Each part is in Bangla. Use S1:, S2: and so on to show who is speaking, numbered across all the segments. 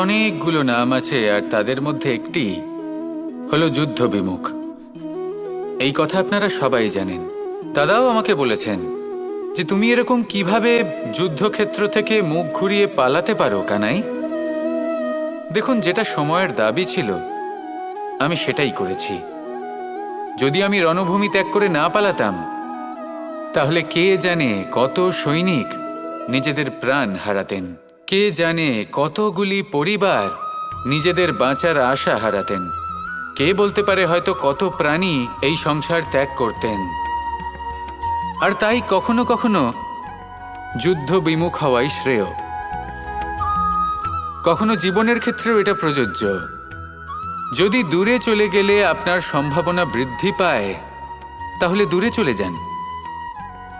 S1: অনেকগুলো নাম আছে, আর তাদের মধ্যে একটি হলো যুদ্ধ বিমুখ। এই কথা আপনারা সবাই জানেন। দাদাও আমাকে বলেছেন যে তুমি এরকম কিভাবে যুদ্ধক্ষেত্র থেকে মুখ ঘুরিয়ে পালাতে পারো কানাই। দেখুন, যেটা সময়ের দাবি ছিল আমি সেটাই করেছি। যদি আমি রণভূমি ত্যাগ করে না পালাতাম, তাহলে কে জানে কত সৈনিক নিজেদের প্রাণ হারাতেন, কে জানে কতগুলি পরিবার নিজেদের বাঁচার আশা হারাতেন, কে বলতে পারে হয়তো কত প্রাণী এই সংসার ত্যাগ করতেন। আর তাই কখনো কখনো যুদ্ধ বিমুখ হওয়াই শ্রেয়। কখনো জীবনের ক্ষেত্রেও এটা প্রযোজ্য। যদি দূরে চলে গেলে আপনার সম্ভাবনা বৃদ্ধি পায়, তাহলে দূরে চলে যান।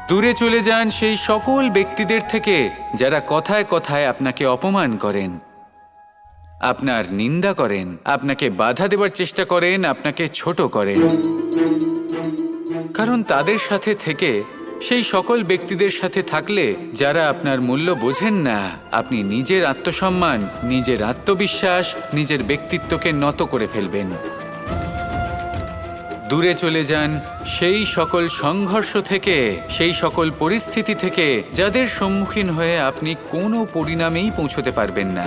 S1: দূরে চলে যান সেই সকল ব্যক্তিদের থেকে যারা কথায় কথায় আপনাকে অপমান করেন, আপনার নিন্দা করেন, আপনাকে বাধা দেওয়ার চেষ্টা করেন, আপনাকে ছোট করেন। কারণ তাদের সাথে থেকে, সেই সকল ব্যক্তিদের সাথে থাকলে যারা আপনার মূল্য বোঝেন না, আপনি নিজের আত্মসম্মান, নিজের আত্মবিশ্বাস, নিজের ব্যক্তিত্বকে নত করে ফেলবেন। দূরে চলে যান সেই সকল সংঘর্ষ থেকে, সেই সকল পরিস্থিতি থেকে যাদের সম্মুখীন হয়ে আপনি কোনো পরিণামেই পৌঁছতে পারবেন না।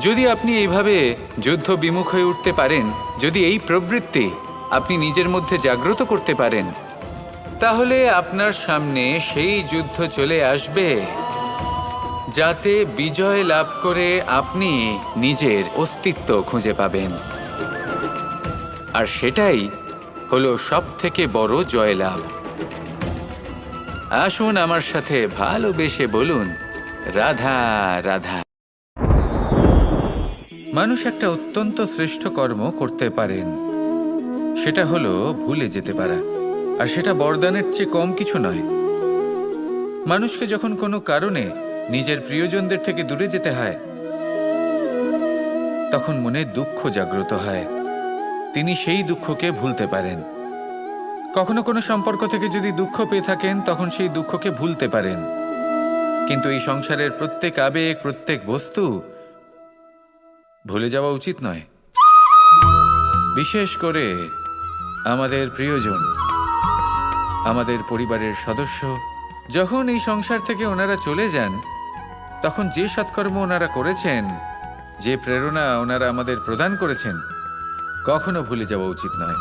S1: যদি আপনি এইভাবে যুদ্ধ বিমুখ হয়ে উঠতে পারেন, যদি এই প্রবৃত্তি আপনি নিজের মধ্যে জাগ্রত করতে পারেন, তাহলে আপনার সামনে সেই যুদ্ধ চলে আসবে যাতে বিজয় লাভ করে আপনি নিজের অস্তিত্ব খুঁজে পাবেন। আর সেটাই হলো সবথেকে বড় জয়লাভ। আসুন আমার সাথে ভালোবেসে বলুন, রাধা রাধা। মানুষ একটা অত্যন্ত শ্রেষ্ঠ কর্ম করতে পারেন, সেটা হলো ভুলে যেতে পারা। আর সেটা বরদানের চেয়ে কম কিছু নয়। মানুষকে যখন কোনো কারণে নিজের প্রিয়জনদের থেকে দূরে যেতে হয়, তখন মনে দুঃখ জাগ্রত হয়। তিনি সেই দুঃখকে ভুলতে পারেন। কখনো কোনো সম্পর্ক থেকে যদি দুঃখ পেয়ে থাকেন, তখন সেই দুঃখকে ভুলতে পারেন। কিন্তু এই সংসারের প্রত্যেক আবেগ, প্রত্যেক বস্তু ভুলে যাওয়া উচিত নয়। বিশেষ করে আমাদের প্রিয়জন, আমাদের পরিবারের সদস্য, যখন এই সংসার থেকে ওনারা চলে যান, তখন যে সৎকর্ম ওনারা করেছেন, যে প্রেরণা ওনারা আমাদের প্রদান করেছেন, কখনো ভুলে যাওয়া উচিত নয়।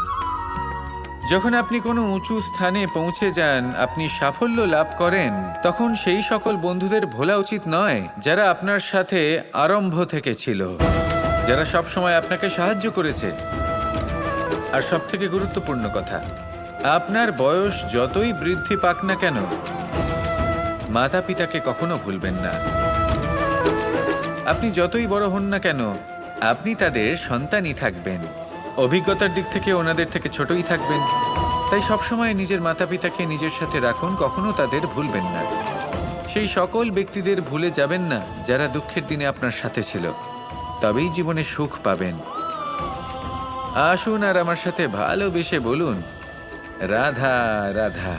S1: যখন আপনি কোনো উঁচু স্থানে পৌঁছে যান, আপনি সাফল্য লাভ করেন, তখন সেই সকল বন্ধুদের ভোলা উচিত নয় যারা আপনার সাথে আরম্ভ থেকে ছিল, যারা সব সময় আপনাকে সাহায্য করেছে। আর সবথেকে গুরুত্বপূর্ণ কথা, আপনার বয়স যতই বৃদ্ধি পাক না কেন, মাতা পিতাকে কখনো ভুলবেন না। আপনি যতই বড় হন না কেন, আপনি তাদের সন্তানই থাকবেন। অভিজ্ঞতার দিক থেকে ওনাদের থেকে ছোটই থাকবেন। তাই সবসময় নিজের মাতা পিতাকে নিজের সাথে রাখুন, কখনো তাদের ভুলবেন না। সেই সকল ব্যক্তিদের ভুলে যাবেন না যারা দুঃখের দিনে আপনার সাথে ছিল, তবেই জীবনে সুখ পাবেন। আসুন আর আমার সাথে ভালোবেসে বলুন, রাধা রাধা।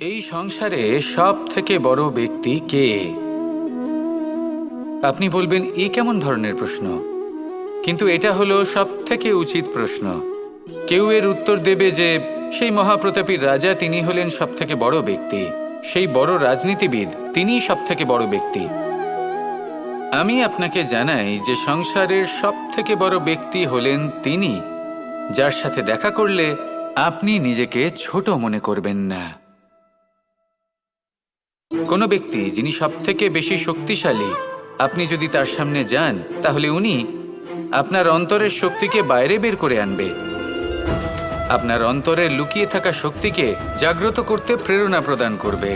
S1: এই সংসারে সব থেকে বড় ব্যক্তি কে? আপনি বলবেন, এ কেমন ধরনের প্রশ্ন? কিন্তু এটা হলো সব থেকে উচিত প্রশ্ন। কেউ এর উত্তর দেবে যে সেই মহাপ্রতাপী রাজা, তিনি হলেন সব থেকে বড় ব্যক্তি, সেই বড় রাজনীতিবিদ, তিনিই সব থেকে বড় ব্যক্তি। আমি আপনাকে জানাই যে সংসারের সব থেকে বড় ব্যক্তি হলেন তিনি, যার সাথে দেখা করলে আপনি নিজেকে ছোট মনে করবেন না। কোনো ব্যক্তি যিনি সব থেকে বেশি শক্তিশালী, আপনি যদি তার সামনে যান, তাহলে উনি আপনার অন্তরের শক্তিকে বাইরে বের করে আনবে, আপনার অন্তরের লুকিয়ে থাকা শক্তিকে জাগ্রত করতে প্রেরণা প্রদান করবে।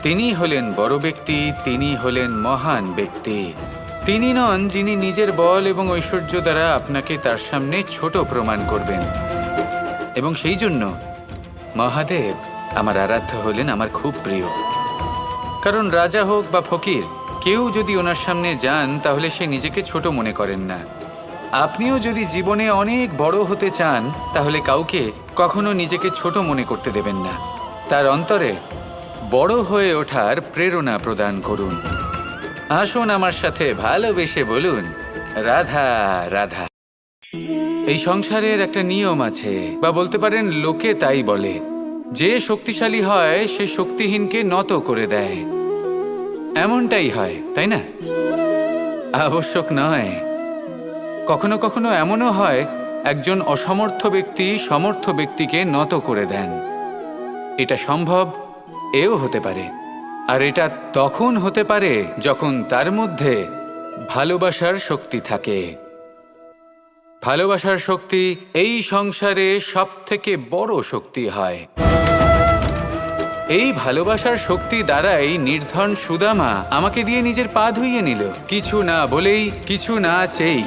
S1: তিনি হলেন বড় ব্যক্তি, তিনি হলেন মহান ব্যক্তি। তিনি নন যিনি নিজের বল এবং ঐশ্বর্য দ্বারা আপনাকে তার সামনে ছোট প্রমাণ করবেন। এবং সেই জন্য মহাদেব আমার আরাধ্য হলেন আমার খুব প্রিয়। কারণ রাজা হোক বা ফকির, কেউ যদি ওনার সামনে যান, তাহলে সে নিজেকে ছোট মনে করেন না। আপনিও যদি জীবনে অনেক বড় হতে চান, তাহলে কাউকে কখনো নিজেকে ছোট মনে করতে দেবেন না। তার অন্তরে বড় হয়ে ওঠার প্রেরণা প্রদান করুন। আসুন আমার সাথে ভালোবেসে বলুন, রাধা রাধা। এই সংসারের একটা নিয়ম আছে, বা বলতে পারেন লোকে তাই বলে, যে শক্তিশালী হয় সে শক্তিহীনকে নত করে দেয়। এমনটাই হয়, তাই না? আবশ্যক নয়। কখনো কখনো এমনও হয়, একজন অসমর্থ ব্যক্তি সমর্থ ব্যক্তিকে নত করে দেন। এটা সম্ভব, এও হতে পারে। আর এটা তখন হতে পারে যখন তার মধ্যে ভালোবাসার শক্তি থাকে। ভালোবাসার শক্তি এই সংসারে সবথেকে বড় শক্তি হয়। এই ভালোবাসার শক্তি দ্বারাই নির্ধন সুদামা আমাকে দিয়ে নিজের পা ধুইয়ে নিল, কিছু না বলেই, কিছু না চেয়েই।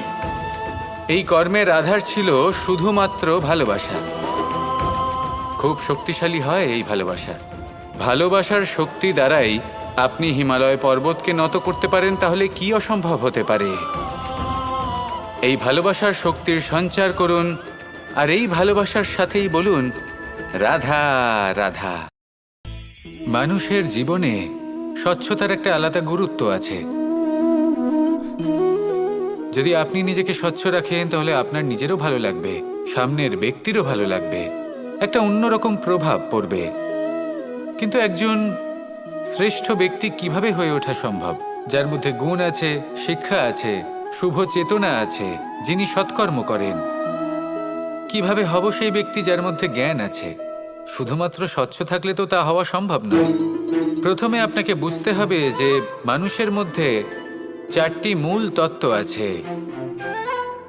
S1: এই কর্মের আধার ছিল শুধুমাত্র ভালোবাসা। খুব শক্তিশালী হয় এই ভালোবাসা। ভালোবাসার শক্তি দ্বারাই আপনি হিমালয় পর্বতকে নত করতে পারেন, তাহলে কি অসম্ভব হতে পারে? এই ভালোবাসার শক্তির সঞ্চার করুন, আর এই ভালোবাসার সাথেই বলুন, রাধা রাধা। মানুষের জীবনে স্বচ্ছতার একটা আলাদা গুরুত্ব আছে। যদি আপনি নিজেকে স্বচ্ছ রাখেন, তাহলে আপনার নিজেরও ভালো লাগবে, সামনের ব্যক্তিরও ভালো লাগবে, একটা অন্যরকম প্রভাব পড়বে। কিন্তু একজন শ্রেষ্ঠ ব্যক্তি কিভাবে হয়ে ওঠা সম্ভব? যার মধ্যে গুণ আছে, শিক্ষা আছে, শুভ চেতনা আছে, যিনি সৎকর্ম করেন। কিভাবে হব সেই ব্যক্তি যার মধ্যে জ্ঞান আছে? শুধুমাত্র স্বচ্ছ থাকলে তো তা হওয়া সম্ভব নয়। প্রথমে আপনাকে বুঝতে হবে যে মানুষের মধ্যে 4টি মূল তত্ত্ব আছে।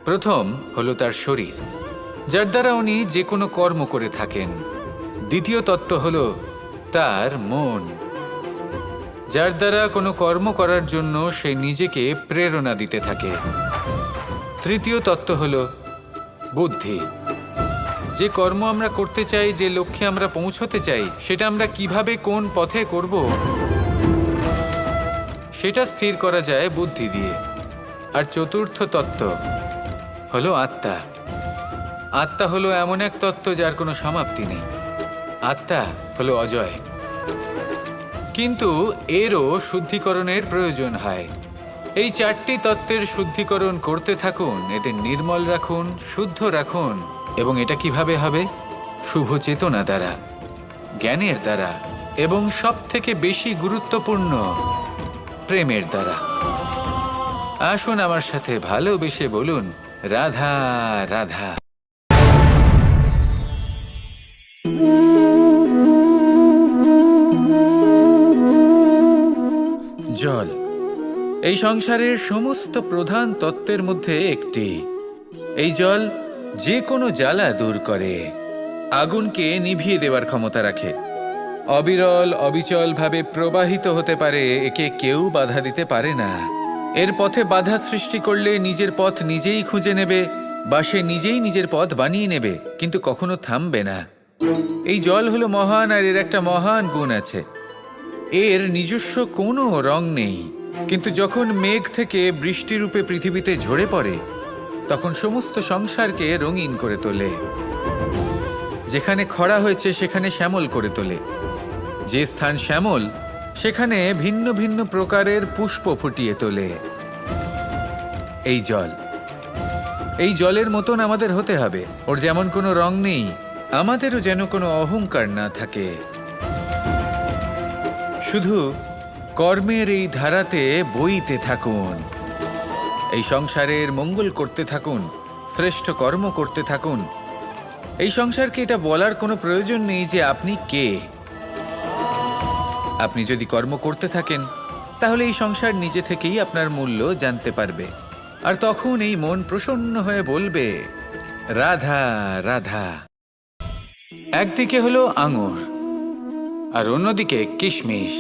S1: প্রথম হলো তার শরীর, যার দ্বারা উনি যে কোনো কর্ম করে থাকেন। দ্বিতীয় তত্ত্ব হলো তার মন, যার দ্বারা কোনো কর্ম করার জন্য সে নিজেকে প্রেরণা দিতে থাকে। তৃতীয় তত্ত্ব হলো বুদ্ধি, যে কর্ম আমরা করতে চাই, যে লক্ষ্যে আমরা পৌঁছতে চাই, সেটা আমরা কিভাবে কোন পথে করব সেটা স্থির করা যায় বুদ্ধি দিয়ে। আর চতুর্থ তত্ত্ব হলো আত্মা। আত্মা হলো এমন এক তত্ত্ব যার কোনো সমাপ্তি নেই। আত্মা হলো অজয়। কিন্তু এরও শুদ্ধিকরণের প্রয়োজন হয়। এই 4টি তত্ত্বের শুদ্ধিকরণ করতে থাকুন, এদের নির্মল রাখুন, শুদ্ধ রাখুন। এবং এটা কিভাবে হবে? শুভ চেতনা দ্বারা, জ্ঞানের দ্বারা, এবং সবথেকে বেশি গুরুত্বপূর্ণ প্রেমের দ্বারা। আসুন আমার সাথে ভালোবেসে বলুন, রাধা রাধা। জল এই সংসারের সমস্ত প্রধান তত্ত্বের মধ্যে একটি। এই জল যে কোনো জ্বালা দূর করে, আগুনকে নিভিয়ে দেওয়ার ক্ষমতা রাখে, অবিরল অবিচলভাবে প্রবাহিত হতে পারে, একে কেউ বাধা দিতে পারে না। এর পথে বাধা সৃষ্টি করলে নিজের পথ নিজেই খুঁজে নেবে, বা সে নিজেই নিজের পথ বানিয়ে নেবে, কিন্তু কখনো থামবে না। এই জল হলো মহান, আর এর একটা মহান গুণ আছে, এর নিজস্ব কোনো রং নেই। কিন্তু যখন মেঘ থেকে বৃষ্টিরূপে পৃথিবীতে ঝরে পড়ে, তখন সমস্ত সংসারকে রঙিন করে তোলে। যেখানে খরা হয়েছে সেখানে শ্যামল করে তোলে। যে স্থান শ্যামল, সেখানে ভিন্ন ভিন্ন প্রকারের পুষ্প ফুটিয়ে তোলে। এই জল, এই জলের মতন আমাদের হতে হবে। ওর যেমন কোনো রং নেই, আমাদেরও যেন কোনো অহংকার না থাকে। শুধু কর্মের এই ধারাতে বইতে থাকুন, এই সংসারের মঙ্গল করতে থাকুন, শ্রেষ্ঠ কর্ম করতে থাকুন। এই সংসারকে এটা বলার কোনো প্রয়োজন নেই যে আপনি কে। আপনি যদি কর্ম করতে থাকেন, তাহলে এই সংসার নিজে থেকেই আপনার মূল্য জানতে পারবে। আর তখন এই মন প্রসন্ন হয়ে বলবে, রাধা রাধা। একদিকে হলো আঙুর, আর অন্যদিকে কিশমিশ।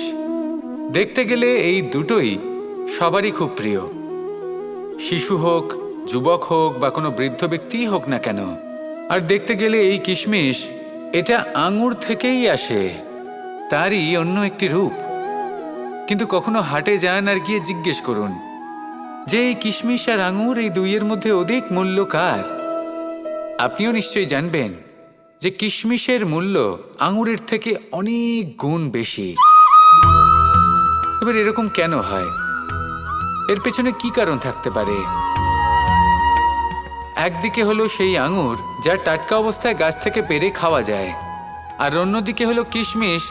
S1: দেখতে গেলে এই দুটোই সবারই খুব প্রিয়। শিশু হোক, যুবক হোক, বা কোনো বৃদ্ধ ব্যক্তিই হোক না কেন। আর দেখতে গেলে এই কিশমিশ, এটা আঙুর থেকেই আসে, তারই অন্য একটি রূপ। কিন্তু কখনো হাটে যান আর গিয়ে জিজ্ঞেস করুন যে এই কিশমিশ আর আঙুর, এই দুইয়ের মধ্যে অধিক মূল্য কার? আপনিও নিশ্চয়ই জানবেন যে কিশমিশের মূল্য আঙুরের থেকে অনেক গুণ বেশি। এবার এরকম কেন হয়? এর পেছনে কি কারণ থাকতে পারে? একদিকে হলো সেই আঙুর যা টাটকা অবস্থায় গাছ থেকে পেড়ে খাওয়া যায়, আর অন্যদিকে হলো কিশমিশ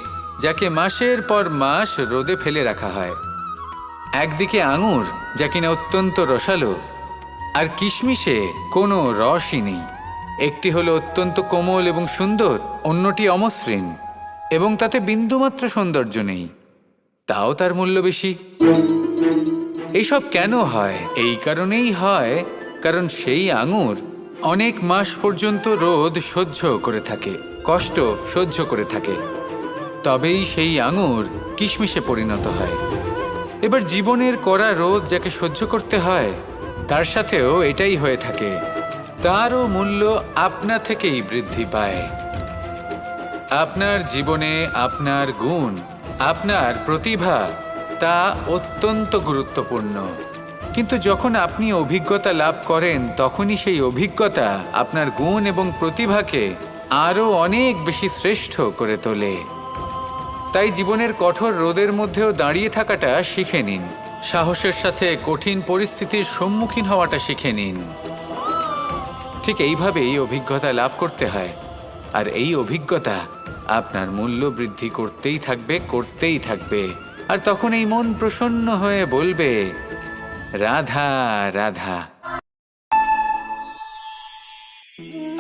S1: যাকে মাসের পর মাস রোদে ফেলে রাখা হয়। একদিকে আঙুর যা কিনা অত্যন্ত রসালো, আর কিশমিশে কোনো রসই নেই। একটি হলো অত্যন্ত কোমল এবং সুন্দর, অন্যটি অমসৃণ এবং তাতে বিন্দুমাত্র সৌন্দর্য নেই, তাও তার মূল্য বেশি। এইসব কেন হয়? এই কারণেই হয় কারণ সেই আঙুর অনেক মাস পর্যন্ত রোদ সহ্য করে থাকে, কষ্ট সহ্য করে থাকে, তবেই সেই আঙুর কিশমিশে পরিণত হয়। এবার জীবনের কড়া রোদ যাকে সহ্য করতে হয়, তার সাথেও এটাই হয়ে থাকে। তারও মূল্য আপনা থেকেই বৃদ্ধি পায়। আপনার জীবনে আপনার গুণ, আপনার প্রতিভা, তা অত্যন্ত গুরুত্বপূর্ণ। কিন্তু যখন আপনি অভিজ্ঞতা লাভ করেন, তখনই সেই অভিজ্ঞতা আপনার গুণ এবং প্রতিভাকে আরও অনেক বেশি শ্রেষ্ঠ করে তোলে। তাই জীবনের কঠোর রোদের মধ্যেও দাঁড়িয়ে থাকাটা শিখে নিন, সাহসের সাথে কঠিন পরিস্থিতির সম্মুখীন হওয়াটা শিখে নিন। ঠিক এইভাবেই অভিজ্ঞতা লাভ করতে হয়, আর এই অভিজ্ঞতা আপনার মূল্য বৃদ্ধি করতেই থাকবে, করতেই থাকবে। আর তখন এই মন প্রসন্ন হয়ে বলবে, রাধা রাধা।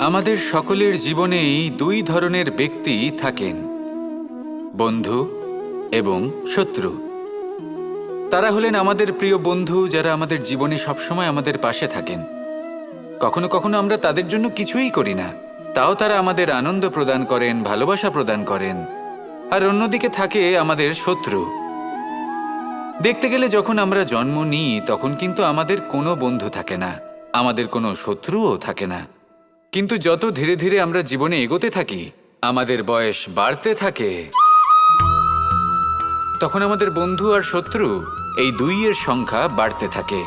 S1: আমাদের সকলের জীবনেই দুই ধরনের ব্যক্তি থাকেন, বন্ধু এবং শত্রু। তারা হলেন আমাদের প্রিয় বন্ধু, যারা আমাদের জীবনে সবসময় আমাদের পাশে থাকেন। কখনো কখনো আমরা তাদের জন্য কিছুই করি না, তাও তারা আমাদের আনন্দ প্রদান করেন, ভালোবাসা প্রদান করেন। আর অন্যদিকে থাকে আমাদের শত্রু। দেখতে গেলে যখন আমরা জন্ম নিই, তখন কিন্তু আমাদের কোনো বন্ধু থাকে না, আমাদের কোনো শত্রুও থাকে না। কিন্তু যত ধীরে ধীরে আমরা জীবনে এগোতে থাকি, আমাদের বয়স বাড়তে থাকে, তখন আমাদের বন্ধু আর শত্রু এই দুইয়ের সংখ্যা বাড়তে থাকে।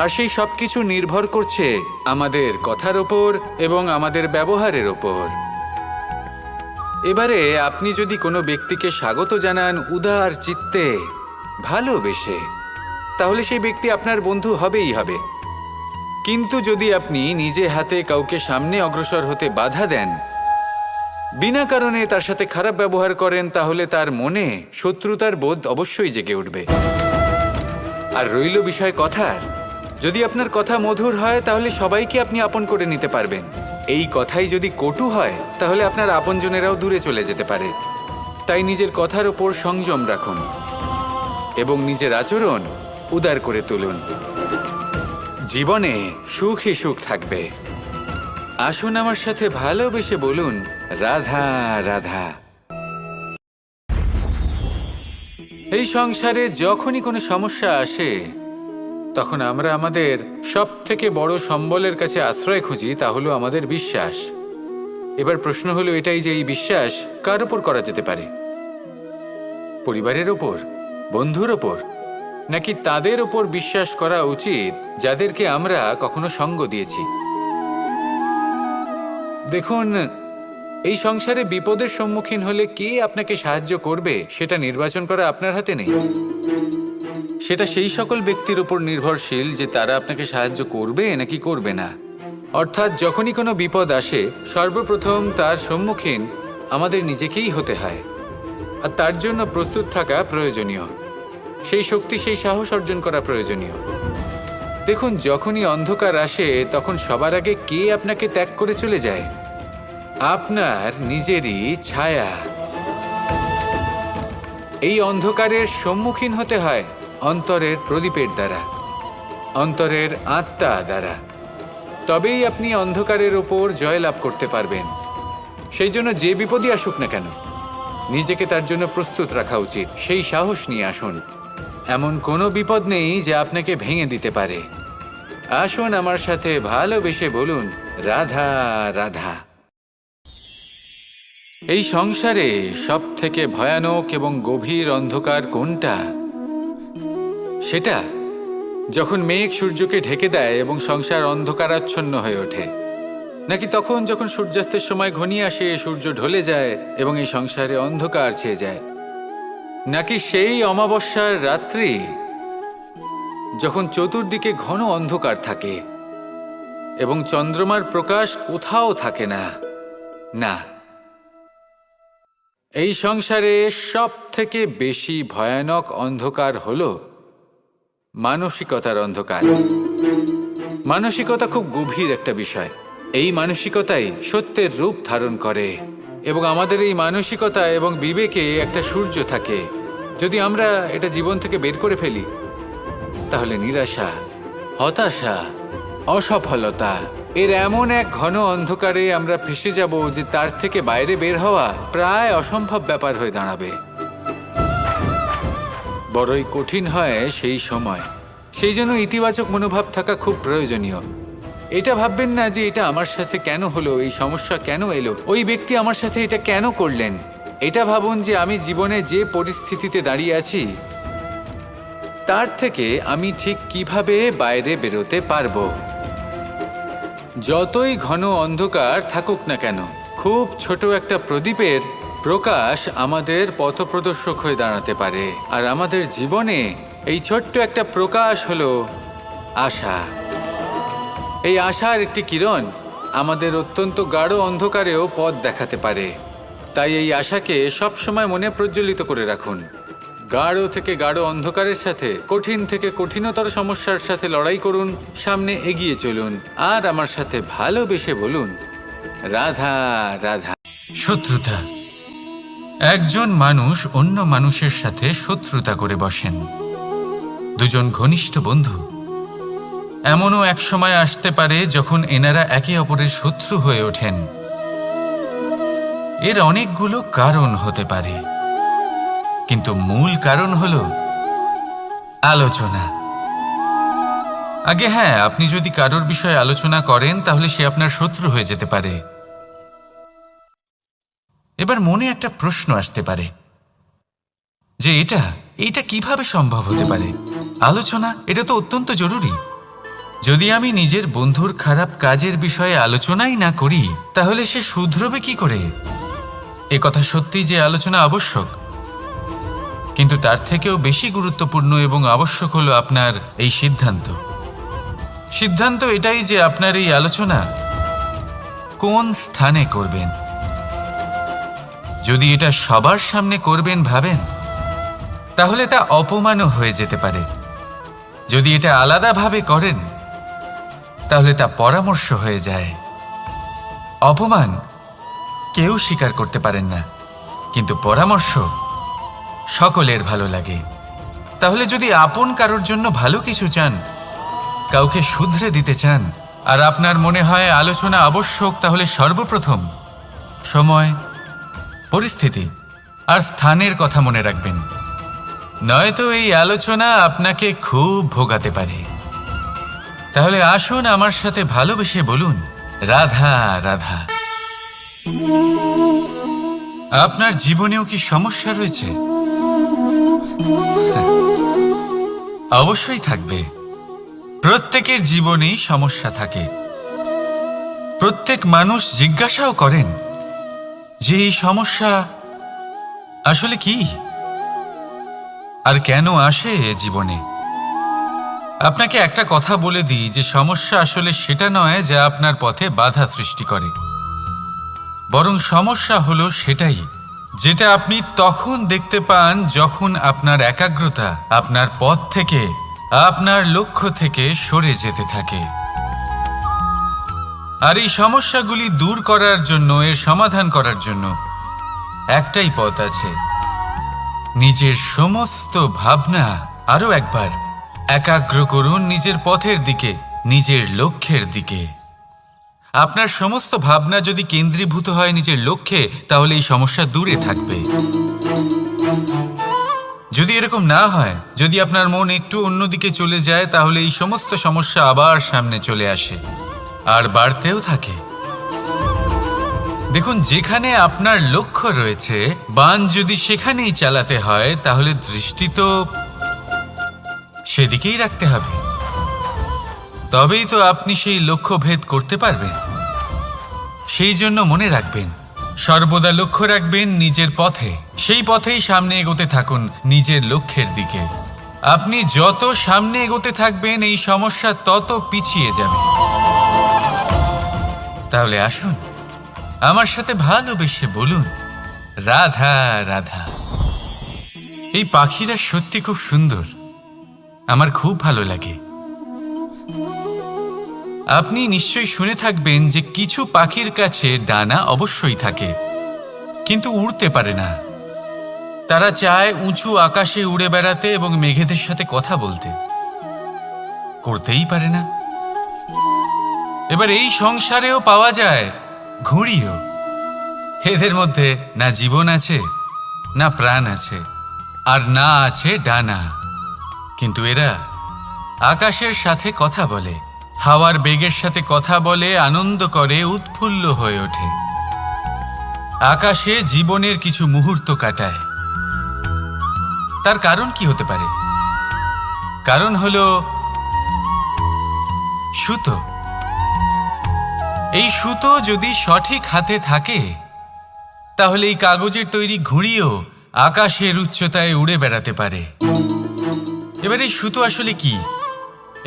S1: আর সেই সব কিছু নির্ভর করছে আমাদের কথার ওপর এবং আমাদের ব্যবহারের ওপর। এবারে আপনি যদি কোনো ব্যক্তিকে স্বাগত জানান উদার চিত্তে, ভালোবেসে, তাহলে সেই ব্যক্তি আপনার বন্ধু হবেই হবে। কিন্তু যদি আপনি নিজে হাতে কাউকে সামনে অগ্রসর হতে বাধা দেন, বিনা কারণে তার সাথে খারাপ ব্যবহার করেন, তাহলে তার মনে শত্রুতার বোধ অবশ্যই জেগে উঠবে। আর রইল বিষয় কথার, যদি আপনার কথা মধুর হয়, তাহলে সবাইকে আপনি আপন করে নিতে পারবেন। এই কথাই যদি কটু হয়, তাহলে আপনার আপনজনেরাও দূরে চলে যেতে পারে। তাই নিজের কথার ওপর সংযম রাখুন এবং নিজের আচরণ উদার করে তুলুন। জীবনে সুখই সুখ থাকবে। আসুন আমার সাথে ভালোবেসে বলুন, রাধা রাধা। এই সংসারে যখনই কোনো সমস্যা আসে, তখন আমরা আমাদের সব থেকে বড় সম্বলের কাছে আশ্রয় খুঁজি, তা হলো আমাদের বিশ্বাস। এবার প্রশ্ন হলো এটাই যে এই বিশ্বাস কার ওপর করা যেতে পারে? পরিবারের ওপর, বন্ধুর ওপর, নাকি তাদের ওপর বিশ্বাস করা উচিত যাদেরকে আমরা কখনো সঙ্গ দিয়েছি? দেখুন, এই সংসারে বিপদের সম্মুখীন হলে কে আপনাকে সাহায্য করবে সেটা নির্বাচন করা আপনার হাতে নেই। সেটা সেই সকল ব্যক্তির উপর নির্ভরশীল যে তারা আপনাকে সাহায্য করবে নাকি করবে না। অর্থাৎ যখনই কোনো বিপদ আসে, সর্বপ্রথম তার সম্মুখীন আমাদের নিজেকেই হতে হয়, আর তার জন্য প্রস্তুত থাকা প্রয়োজনীয়। সেই শক্তি, সেই সাহস অর্জন করা প্রয়োজনীয়। দেখুন, যখনই অন্ধকার আসে, তখন সবার আগে কে আপনাকে ত্যাগ করে চলে যায়? আপনার নিজেরই ছায়া। এই অন্ধকারের সম্মুখীন হতে হয় অন্তরের প্রদীপের দ্বারা, অন্তরের আত্মা দ্বারা। তবেই আপনি অন্ধকারের ওপর জয়লাভ করতে পারবেন। সেই জন্য যে বিপদই আসুক না কেন, নিজেকে তার জন্য প্রস্তুত রাখা উচিত। সেই সাহস নিয়ে আসুন। এমন কোনো বিপদ নেই যে আপনাকে ভেঙে দিতে পারে। আসুন আমার সাথে ভালোবেসে বলুন, রাধা রাধা। এই সংসারে সব থেকে ভয়ানক এবং গভীর অন্ধকার কোনটা? সেটা যখন মেঘ সূর্যকে ঢেকে দেয় এবং সংসার অন্ধকারাচ্ছন্ন হয়ে ওঠে, নাকি তখন যখন সূর্যাস্তের সময় ঘনিয়ে আসে, সূর্য ঢলে যায় এবং এই সংসারে অন্ধকার ছেয়ে যায়, নাকি সেই অমাবস্যার রাত্রি যখন চতুর্দিকে ঘন অন্ধকার থাকে এবং চন্দ্রমার প্রকাশ কোথাও থাকে না। না, এই সংসারে সব থেকে বেশি ভয়ানক অন্ধকার হলো মানসিকতার অন্ধকার। মানসিকতা খুব গভীর একটা বিষয়। এই মানসিকতাই সত্যের রূপ ধারণ করে এবং আমাদের এই মানসিকতা এবং বিবেকে একটা সূর্য থাকে। যদি আমরা এটা জীবন থেকে বের করে ফেলি তাহলে নিরাশা, হতাশা, অসফলতা এর এমন এক ঘন অন্ধকারে আমরা ফেসে যাব যে তার থেকে বাইরে বের হওয়া প্রায় অসম্ভব ব্যাপার হয়ে দাঁড়াবে। বড়ই কঠিন হয় সেই সময়। সেই জন্য ইতিবাচক মনোভাব থাকা খুব প্রয়োজনীয়। এটা ভাববেন না যে এটা আমার সাথে কেন হলো, এই সমস্যা কেন এলো, ওই ব্যক্তি আমার সাথে এটা কেন করলেন। এটা ভাবুন যে আমি জীবনে যে পরিস্থিতিতে দাঁড়িয়ে আছি তার থেকে আমি ঠিক কিভাবে বাইরে বেরোতে পারবো। যতই ঘন অন্ধকার থাকুক না কেন, খুব ছোট একটা প্রদীপের প্রকাশ আমাদের পথপ্রদর্শক হয়ে দাঁড়াতে পারে। আর আমাদের জীবনে এই ছোট্ট একটা প্রকাশ হলো আশা। এই আশার একটি কিরণ আমাদের অত্যন্ত গাঢ় অন্ধকারেও পথ দেখাতে পারে। তাই এই আশাকে সবসময় মনে প্রজ্বলিত করে রাখুন। গাঢ় থেকে গাঢ় অন্ধকারের সাথে, কঠিন থেকে কঠিনতর সমস্যার সাথে লড়াই করুন, সামনে এগিয়ে চলুন আর আমার সাথে ভালোবেসে বলুন, রাধা রাধা। শত্রুতা। একজন মানুষ অন্য মানুষের সাথে শত্রুতা করে বসেন। দুজন ঘনিষ্ঠ বন্ধু, এমনও এক সময় আসতে পারে যখন এনারা একে অপরের শত্রু হয়ে ওঠেন। এর অনেকগুলো কারণ হতে পারে, কিন্তু মূল কারণ হলো আলোচনা। আগে হ্যাঁ, আপনি যদি কারোর বিষয়ে আলোচনা করেন তাহলে সে আপনার শত্রু হয়ে যেতে পারে। এবার মনে একটা প্রশ্ন আসতে পারে যে এটা কিভাবে সম্ভব হতে পারে। আলোচনা, এটা তো অত্যন্ত জরুরি। যদি আমি নিজের বন্ধুর খারাপ কাজের বিষয়ে আলোচনাই না করি তাহলে সে শুধরবে কি করে? এ কথা সত্যি যে আলোচনা আবশ্যক, কিন্তু তার থেকেও বেশি গুরুত্বপূর্ণ এবং আবশ্যক হলো আপনার এই সিদ্ধান্ত এটাই যে আপনার এই আলোচনা কোন স্থানে করবেন। যদি এটা সবার সামনে করবেন ভাবেন, তাহলে তা অপমানও হয়ে যেতে পারে। যদি এটা আলাদাভাবে করেন তাহলে তা পরামর্শ হয়ে যায়। অপমান কেউ স্বীকার করতে পারেন না, কিন্তু পরামর্শ সকলের ভালো লাগে। তাহলে যদি আপন কারোর জন্য ভালো কিছু চান, কাউকে শুধরে দিতে চান, আর আপনার মনে হয় আলোচনা আবশ্যক, তাহলে সর্বপ্রথম সময়, পরিস্থিতি আর স্থানের কথা মনে রাখবেন। নয়তো এই আলোচনা আপনাকে খুব ভোগাতে পারে। তাহলে আসুন আমার সাথে ভালোবেসে বলুন, রাধা রাধা। আপনার জীবনেও কি সমস্যা রয়েছে? অবশ্যই থাকবে। প্রত্যেকের জীবনেই সমস্যা থাকে। প্রত্যেক মানুষ জিজ্ঞাসাও করেন যে এই সমস্যা আসলে কি আর কেন আসে জীবনে। আপনাকে একটা কথা বলে দিই যে সমস্যা আসলে সেটা নয় যা আপনার পথে বাধা সৃষ্টি করে, বরং সমস্যা হলো সেটাই যেটা আপনি তখন দেখতে পান যখন আপনার একাগ্রতা আপনার পথ থেকে, আপনার লক্ষ্য থেকে সরে যেতে থাকে। আর এই সমস্যাগুলি দূর করার জন্য, এর সমাধান করার জন্য একটাই পথ আছে। নিজের সমস্ত ভাবনা আরো একবার একাগ্র করুন নিজের পথের দিকে, নিজের লক্ষ্যের দিকে। আপনার সমস্ত ভাবনা যদি কেন্দ্রীভূত হয় নিজের লক্ষ্যে, তাহলে এই সমস্যা দূরে থাকবে। যদি এরকম না হয়, যদি আপনার মন একটু অন্যদিকে চলে যায়, তাহলে এই সমস্ত সমস্যা আবার সামনে চলে আসে আর বাড়তেও থাকে। দেখুন, যেখানে আপনার লক্ষ্য রয়েছে, বান যদি সেখানেই চালাতে হয়, তাহলে দৃষ্টি তো সেদিকেই রাখতে হবে। তবেই তো আপনি সেই লক্ষ্য ভেদ করতে পারবেন। সেই জন্য মনে রাখবেন, সর্বদা লক্ষ্য রাখবেন নিজের পথে, সেই পথেই সামনে এগোতে থাকুন নিজের লক্ষ্যের দিকে। আপনি যত সামনে এগোতে থাকবেন এই সমস্যা তত পিছিয়ে যাবে। তাহলে আসুন আমার সাথে ভালোবেসে বলুন, রাধা রাধা। এই পাখিরা সত্যি খুব সুন্দর, আমার খুব ভালো লাগে। আপনি নিশ্চয়ই শুনে থাকবেন যে কিছু পাখির কাছে ডানা অবশ্যই থাকে, কিন্তু উড়তে পারে না। তারা চায় উঁচু আকাশে উড়ে বেড়াতে এবং মেঘেদের সাথে কথা বলতে, করতেই পারে না। এবার এই সংসারেও পাওয়া যায় ঘুড়িও। এদের মধ্যে না জীবন আছে, না প্রাণ আছে, আর না আছে ডানা, কিন্তু এরা আকাশের সাথে কথা বলে, হাওয়ার বেগের সাথে কথা বলে, আনন্দ করে, উৎফুল্ল হয়ে ওঠে। আকাশে জীবনের কিছু মুহূর্ত কাটায়। তার কারণ কি হতে পারে? কারণ হলো সুতো। এই সুতো যদি সঠিক হাতে থাকে তাহলে এই কাগজের তৈরি ঘুড়িও আকাশের উচ্চতায় উড়ে বেড়াতে পারে। এবার এই সুতো আসলে কি?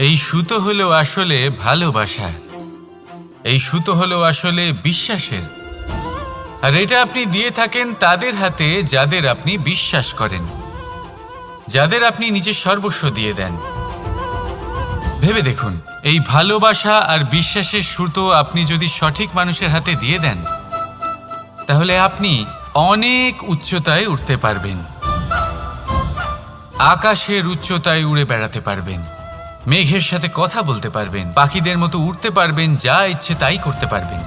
S1: এই সুতো হলো আসলে ভালোবাসার, এই সুতো হলো আসলে বিশ্বাসের। আর এটা আপনি দিয়ে থাকেন তাদের হাতে যাদের আপনি বিশ্বাস করেন, যাদের আপনি নিজের সর্বস্ব দিয়ে দেন। ভেবে দেখুন, এই ভালোবাসা আর বিশ্বাসের সুতো আপনি যদি সঠিক মানুষের হাতে দিয়ে দেন তাহলে আপনি অনেক উচ্চতায় উঠতে পারবেন, আকাশের উচ্চতায় উড়ে বেড়াতে পারবেন, মেঘের সাথে কথা বলতে পারবেন, পাখিদের মতো উড়তে পারবেন, যা ইচ্ছে তাই করতে পারবেন।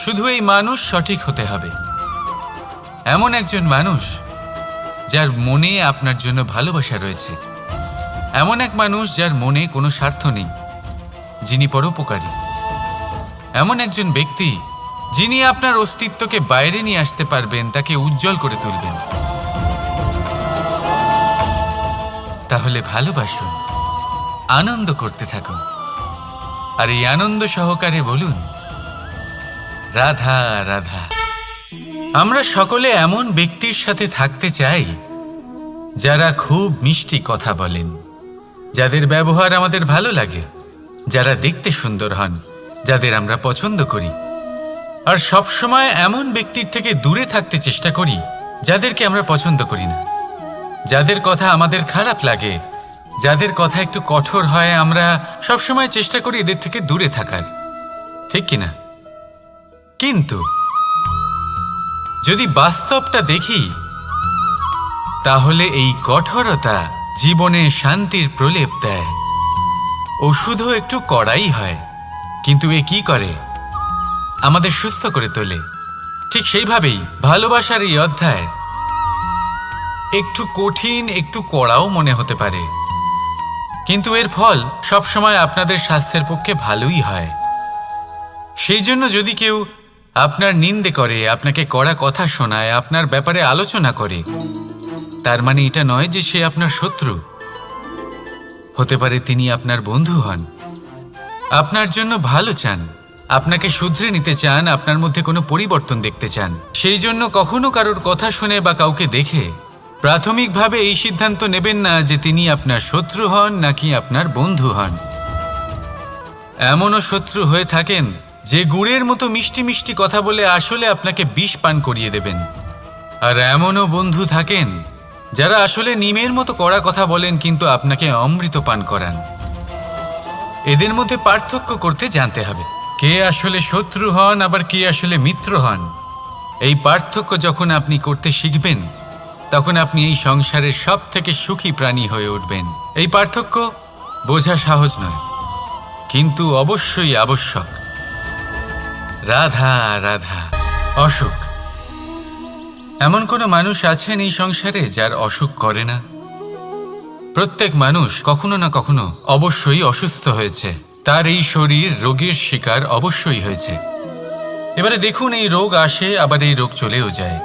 S1: শুধু এই মানুষ সঠিক হতে হবে, এমন একজন মানুষ যার মনে আপনার জন্য ভালোবাসা রয়েছে, এমন এক মানুষ যার মনে কোনো স্বার্থ নেই, যিনি পরোপকারী, এমন একজন ব্যক্তি যিনি আপনার অস্তিত্বকে বাইরে নিয়ে আসতে পারবেন, তাকে উজ্জ্বল করে তুলবেন। তাহলে ভালোবাসুন, আনন্দ করতে থাকুন, আর এই আনন্দ সহকারে বলুন, রাধা রাধা। আমরা সকলে এমন ব্যক্তির সাথে থাকতে চাই যারা খুব মিষ্টি কথা বলেন, যাদের ব্যবহার আমাদের ভালো লাগে, যারা দেখতে সুন্দর হন, যাদের আমরা পছন্দ করি। আর সবসময় এমন ব্যক্তির থেকে দূরে থাকতে চেষ্টা করি যাদেরকে আমরা পছন্দ করি না, যাদের কথা আমাদের খারাপ লাগে, যাদের কথা একটু কঠোর হয়। আমরা সবসময় চেষ্টা করি এদের থেকে দূরে থাকার, ঠিক কিনা? কিন্তু যদি বাস্তবটা দেখি তাহলে এই কঠোরতা জীবনে শান্তির প্রলেপ দেয়। ওষুধও একটু কড়াই হয়, কিন্তু এ কি করে? আমাদের সুস্থ করে তোলে। ঠিক সেইভাবেই ভালোবাসার এই অধ্যায় একটু কঠিন, একটু কড়াও মনে হতে পারে, কিন্তু এর ফল সবসময় আপনাদের স্বাস্থ্যের পক্ষে ভালোই হয়। সেই জন্য যদি কেউ আপনার নিন্দে করে, আপনাকে কড়া কথা শোনায়, আপনার ব্যাপারে আলোচনা করে, তার মানে এটা নয় যে সে আপনার শত্রু। হতে পারে তিনি আপনার বন্ধু হন, আপনার জন্য ভালো চান, আপনাকে শুধরে নিতে চান, আপনার মধ্যে কোনো পরিবর্তন দেখতে চান। সেই জন্য কখনো কারোর কথা শুনে বা কাউকে দেখে প্রাথমিকভাবে এই সিদ্ধান্ত নেবেন না যে তিনি আপনার শত্রু হন নাকি আপনার বন্ধু হন। এমনও শত্রু হয়ে থাকেন যে গুড়ের মতো মিষ্টি মিষ্টি কথা বলে আসলে আপনাকে বিষ পান করিয়ে দেবেন, আর এমনও বন্ধু থাকেন যারা আসলে নিমের মতো কড়া কথা বলেন কিন্তু আপনাকে অমৃত পান করান। এদের মধ্যে পার্থক্য করতে জানতে হবে, কে আসলে শত্রু হন আবার কে আসলে মিত্র হন। এই পার্থক্য যখন আপনি করতে শিখবেন তখন আপনি এই সংসারের সব থেকে সুখী প্রাণী হয়ে উঠবেন। এই পার্থক্য বোঝা সহজ নয়, কিন্তু অবশ্যই আবশ্যক। রাধা রাধা। অসুখ। এমন কোনো মানুষ আছেন এই সংসারে যার অসুখ করে না? প্রত্যেক মানুষ কখনো না কখনো অবশ্যই অসুস্থ হয়েছে, তার এই শরীর রোগের শিকার অবশ্যই হয়েছে। এবারে দেখুন, এই রোগ আসে আবার এই রোগ চলেও যায়,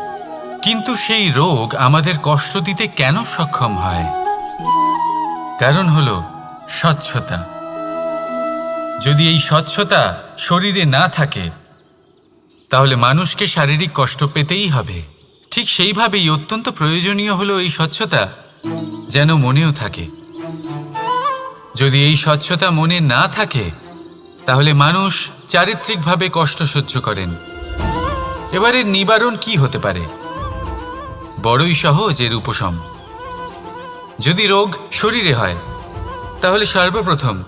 S1: কিন্তু সেই রোগ আমাদের কষ্ট দিতে কেন সক্ষম হয়? কারণ হলো স্বচ্ছতা। যদি এই স্বচ্ছতা শরীরে না থাকে তাহলে মানুষকে শারীরিক কষ্ট পেতেই হবে। ঠিক সেইভাবেই অত্যন্ত প্রয়োজনীয় হলো এই স্বচ্ছতা যেন মনেও থাকে। যদি এই স্বচ্ছতা মনে না থাকে তাহলে মানুষ চারিত্রিকভাবে কষ্ট সহ্য করেন। এবারে নিবারণ কি হতে পারে? বড়ই সহজ এর উপশম। যদি রোগ শরীরে হয় তাহলে সর্বপ্রথম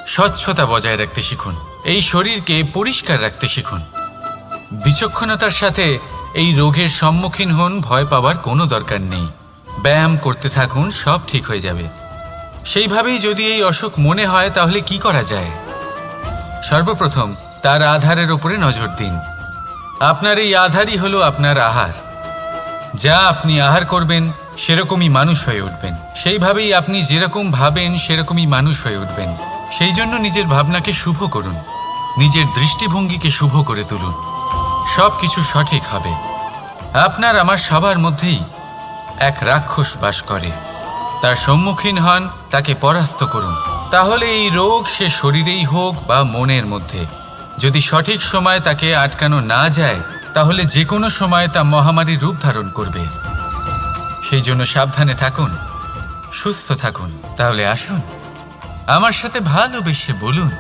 S1: স্বচ্ছতা বজায় রাখতে শিখুন। এই শরীরকে পরিষ্কার রাখতে শিখুন। বিচক্ষণতার সাথে এই রোগের সম্মুখীন হন। ভয় পাওয়ার কোনো দরকার নেই। ব্যায়াম করতে থাকুন, সব ঠিক হয়ে যাবে। সেইভাবেই যদি এই অসুখ মনে হয় তাহলে কি করা যায়? সর্বপ্রথম তার আধারের উপরে নজর দিন। আপনার এই আধারই হলো আপনার আহার। যা আপনি আহার করবেন সেরকমই মানুষ হয়ে উঠবেন। সেইভাবেই আপনি যেরকম ভাবেন সেরকমই মানুষ হয়ে উঠবেন। সেই জন্য নিজের ভাবনাকে শুভ করুন, নিজের দৃষ্টিভঙ্গিকে শুভ করে তুলুন। সব কিছু সঠিক হবে। আপনার আমার সবার মধ্যেই এক রাক্ষস বাস করে। তার সম্মুখীন হন, তাকে পরাস্ত করুন। তাহলে এই রোগ সে শরীরেই হোক বা মনের মধ্যে, যদি সঠিক সময় তাকে আটকানো না যায় তাহলে যে কোনো সময় তা মহামারীর রূপ ধারণ করবে। সেই জন্য সাবধানে থাকুন, সুস্থ থাকুন। তাহলে আসুন আমার সাথে ভালোবেসে বলুন,